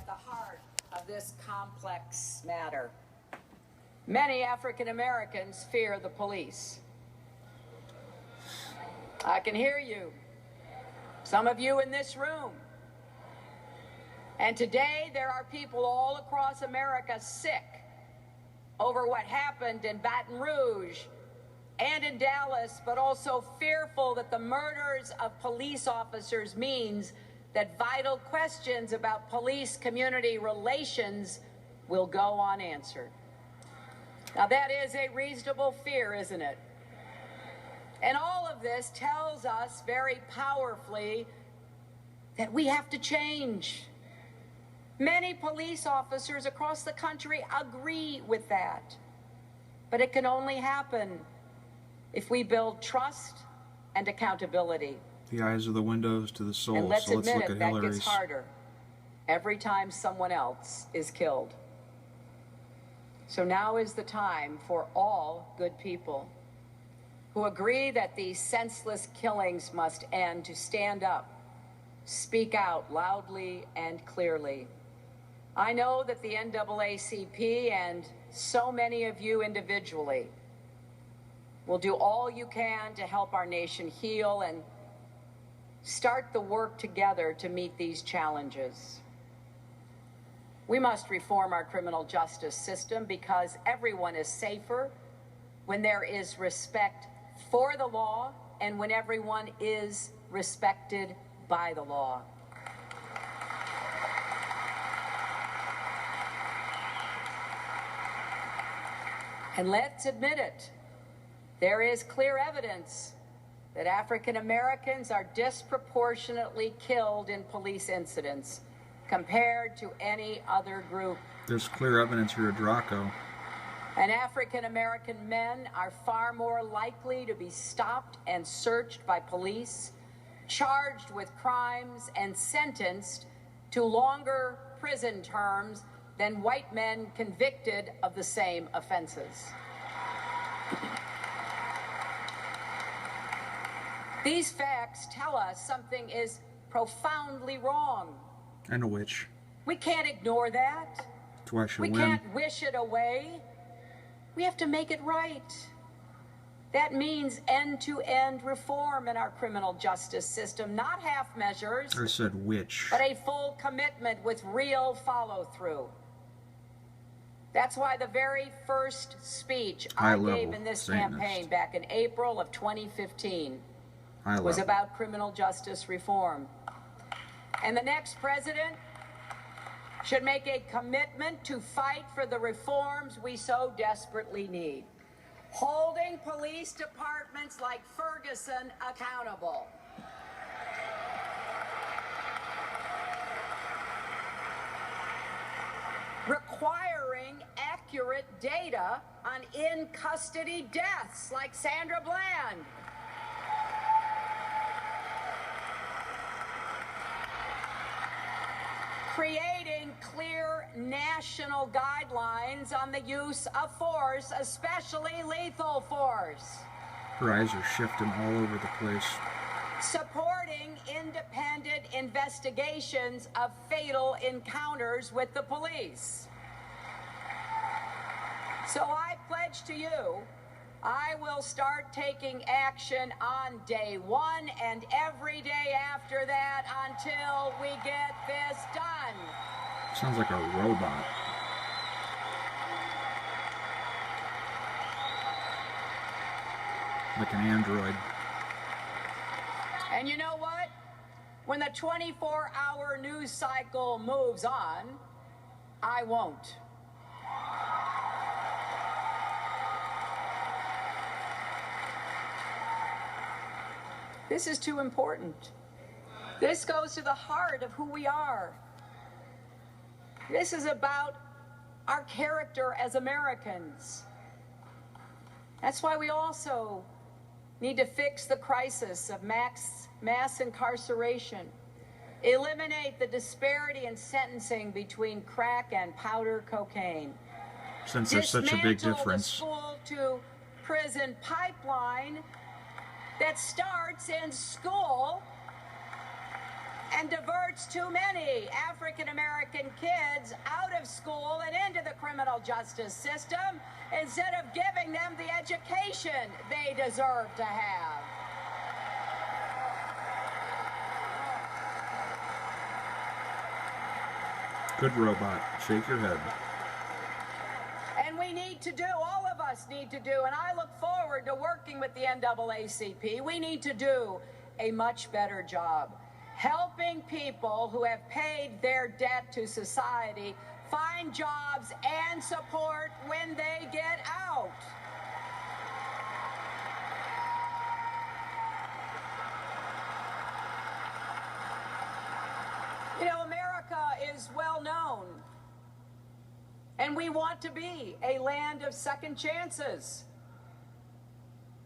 at the heart of this complex matter. Many African Americans fear the police. I can hear you, some of you in this room. And today there are people all across America sick over what happened in Baton Rouge and in Dallas, but also fearful that the murders of police officers means that vital questions about police-community relations will go unanswered. Now, that is a reasonable fear, isn't it? And all of this tells us very powerfully that we have to change. Many police officers across the country agree with that. But it can only happen if we build trust and accountability. The eyes are the windows to the soul. And let's so let's admit look it, at that Hillary's. gets harder every time someone else is killed. So now is the time for all good people who agree that these senseless killings must end to stand up, speak out loudly and clearly. I know that the NAACP and so many of you individually will do all you can to help our nation heal and start the work together to meet these challenges. We must reform our criminal justice system because everyone is safer when there is respect for the law and when everyone is respected by the law. And let's admit it, there is clear evidence that African Americans are disproportionately killed in police incidents compared to any other group. There's clear evidence here, Draco. And African American men are far more likely to be stopped and searched by police, charged with crimes, and sentenced to longer prison terms than white men convicted of the same offenses. These facts tell us something is profoundly wrong. And a witch. We can't ignore that. That's why she We win. can't wish it away. We have to make it right. That means end-to-end reform in our criminal justice system, not half measures, I said witch. but a full commitment with real follow-through. That's why the very first speech I gave in this campaign back in April of 2015 was about criminal justice reform. And the next president should make a commitment to fight for the reforms we so desperately need. Holding police departments like Ferguson accountable. Requiring accurate data on in-custody deaths like Sandra Bland. Creating clear national guidelines on the use of force, especially lethal force. Her eyes are shifting all over the place. Supporting independent investigations of fatal encounters with the police. So I pledge to you, I will start taking action on day one and every day after that until we get this done. Sounds like a robot. Like an android. And you know what? When the 24-hour news cycle moves on, I won't. This is too important. This goes to the heart of who we are. This is about our character as Americans. That's why we also need to fix the crisis of mass incarceration, eliminate the disparity in sentencing between crack and powder cocaine, since there's such a big difference. Dismantle the school-to-prison pipeline that starts in school and diverts too many African-American kids kids out of school and into the criminal justice system instead of giving them the education they deserve to have. Good robot. Shake your head. And we need to do, all of us need to do, and I look forward to working with the NAACP, we need to do a much better job helping people who have paid their debt to society find jobs and support when they get out. You know, America is well known, and we want to be a land of second chances.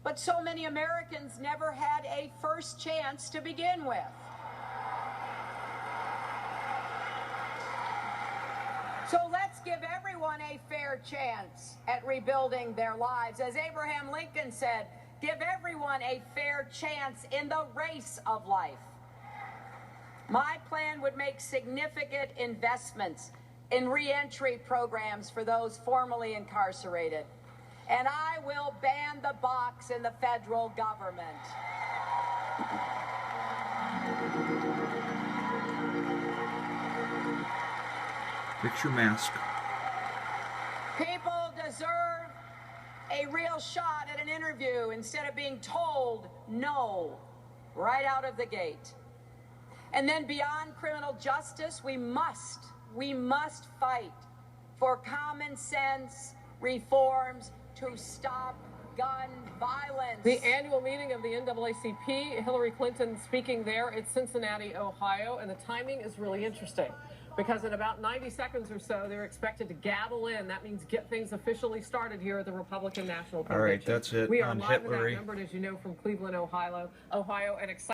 But so many Americans never had a first chance to begin with. So let's give everyone a fair chance at rebuilding their lives. As Abraham Lincoln said, give everyone a fair chance in the race of life. My plan would make significant investments in reentry programs for those formerly incarcerated. And I will ban the box in the federal government. Fix your mask. People deserve a real shot at an interview instead of being told no right out of the gate. And then beyond criminal justice, we must fight for common sense reforms to stop gun violence. The annual meeting of the NAACP, Hillary Clinton speaking there at Cincinnati, Ohio, and the timing is really interesting because in about 90 seconds or so, they're expected to gavel in. That means get things officially started here at the Republican National Convention. All right, that's it We are on live and Hitlery. outnumbered, as you know, from Cleveland, Ohio, and excited.